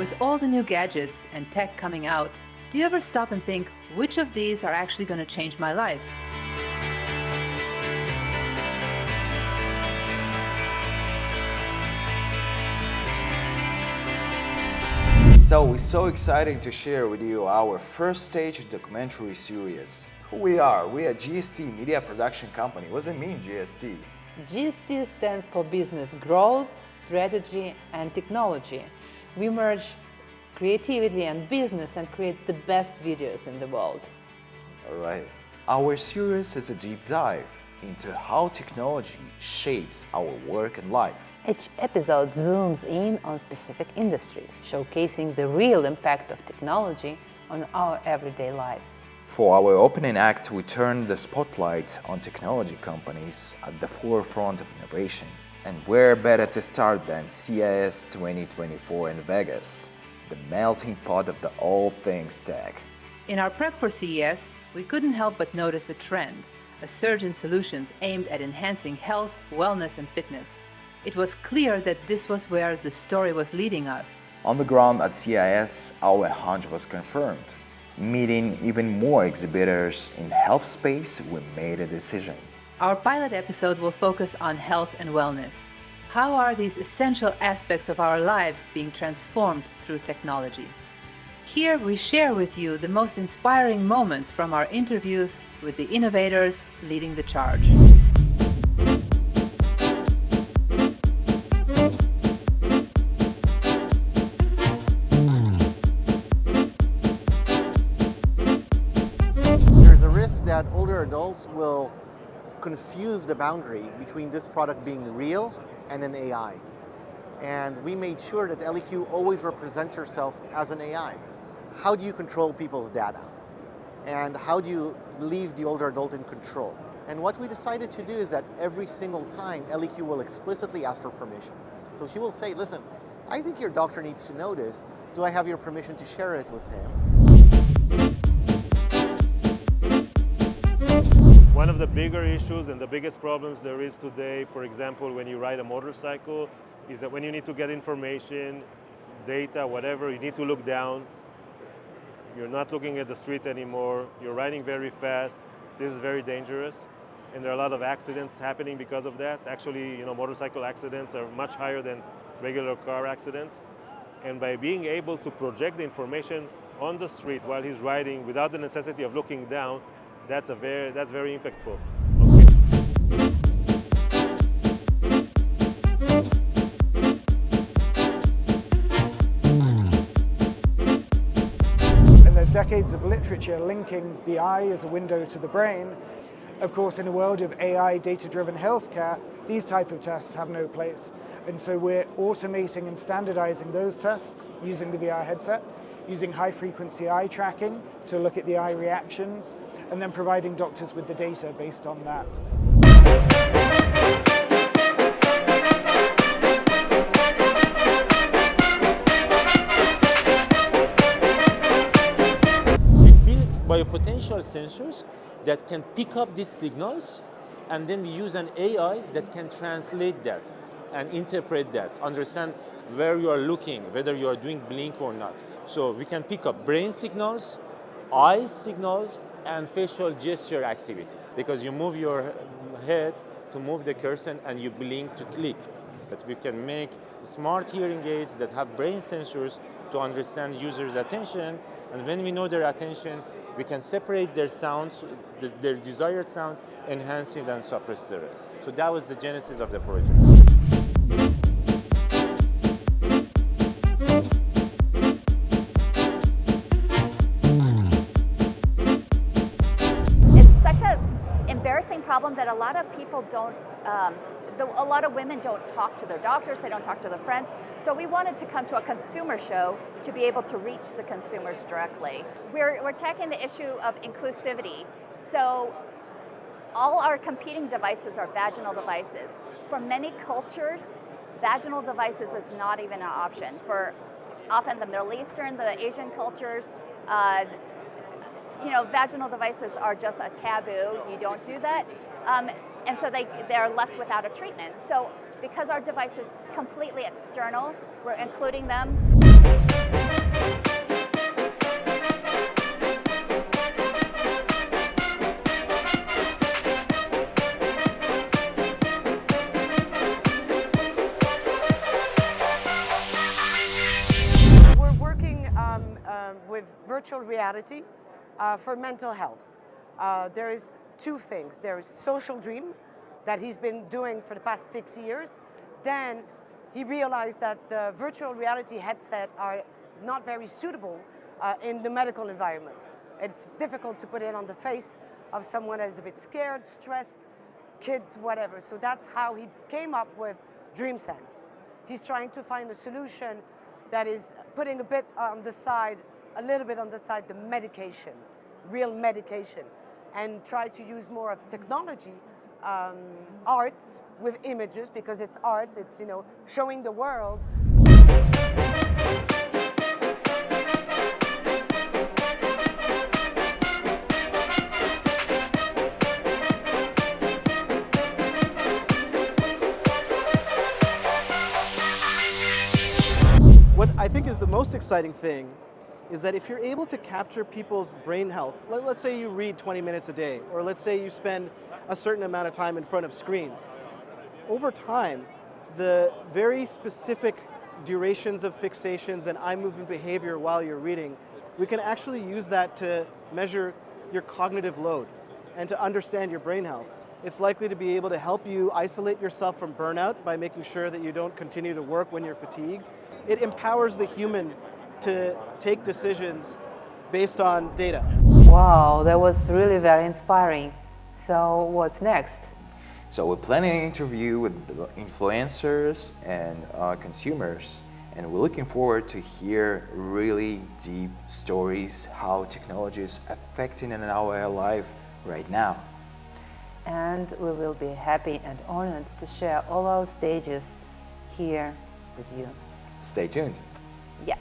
With all the new gadgets and tech coming out, do you ever stop and think, which of these are actually going to change my life? So it's so exciting to share with you our first stage documentary series. Who we are? We are GST Media Production Company. What does it mean, GST? GST stands for Business Growth, Strategy and Technology. We merge creativity and business and create the best videos in the world. Alright. Our series is a deep dive into how technology shapes our work and life. Each episode zooms in on specific industries, showcasing the real impact of technology on our everyday lives. For our opening act, we turn the spotlight on technology companies at the forefront of innovation. And where better to start than CES 2024 in Vegas, the melting pot of all things tech. In our prep for CES, we couldn't help but notice a trend, a surge in solutions aimed at enhancing health, wellness and fitness. It was clear that this was where the story was leading us. On the ground at CES, our hunch was confirmed. Meeting even more exhibitors in health space, we made a decision. Our pilot episode will focus on health and wellness. How are these essential aspects of our lives being transformed through technology? Here we share with you the most inspiring moments from our interviews with the innovators leading the charge. There's a risk that older adults will confuse the boundary between this product being real and an AI. And we made sure that LEQ always represents herself as an AI. How do you control people's data? And how do you leave the older adult in control? And what we decided to do is that every single time, LEQ will explicitly ask for permission. So she will say, listen, I think your doctor needs to know this. Do I have your permission to share it with him? One of the bigger issues and the biggest problems there is today, for example, when you ride a motorcycle, is that when you need to get information, data, whatever, you need to look down. You're not looking at the street anymore. You're riding very fast. This is very dangerous. And there are a lot of accidents happening because of that. Actually, motorcycle accidents are much higher than regular car accidents. And by being able to project the information on the street while he's riding without the necessity of looking down, that's very impactful. And there's decades of literature linking the eye as a window to the brain. Of course, in a world of AI data-driven healthcare, these type of tests have no place. And so we're automating and standardizing those tests using the VR headset, using high-frequency eye tracking to look at the eye reactions, and then providing doctors with the data based on that. We build biopotential sensors that can pick up these signals, and then we use an AI that can translate that and interpret that, understand where you are looking, whether you are doing blink or not. So we can pick up brain signals, eye signals, and facial gesture activity. Because you move your head to move the cursor and you blink to click. But we can make smart hearing aids that have brain sensors to understand users' attention. And when we know their attention, we can separate their sounds, their desired sound, enhance it and suppress the rest. So that was the genesis of the project. Problem that a lot of people don't, a lot of women don't talk to their doctors, they don't talk to their friends. So we wanted to come to a consumer show to be able to reach the consumers directly. We're tackling the issue of inclusivity. So all our competing devices are vaginal devices. For many cultures, vaginal devices is not even an option. For often the Middle Eastern, the Asian cultures, vaginal devices are just a taboo. You don't do that. And so they're left without a treatment. So because our device is completely external, we're including them. We're working with virtual reality for mental health. There is two things. There is Social Dream that he's been doing for the past 6 years. Then he realized that the virtual reality headset are not very suitable in the medical environment. It's difficult to put it on the face of someone that is a bit scared, stressed, kids, whatever. So that's how he came up with DreamSense. He's trying to find a solution that is putting a bit on the side, a little bit on the side, the medication, real medication, and try to use more of technology, arts with images, because it's art, it's, you know, showing the world. What I think is the most exciting thing is that if you're able to capture people's brain health, let's say you read 20 minutes a day, or let's say you spend a certain amount of time in front of screens, over time, the very specific durations of fixations and eye movement behavior while you're reading, we can actually use that to measure your cognitive load and to understand your brain health. It's likely to be able to help you isolate yourself from burnout by making sure that you don't continue to work when you're fatigued. It empowers the human to take decisions based on data. Wow, that was really very inspiring. So what's next? So we're planning an interview with the influencers and consumers, and we're looking forward to hear really deep stories how technology is affecting in our life right now. And we will be happy and honored to share all our stages here with you. Stay tuned. Yeah.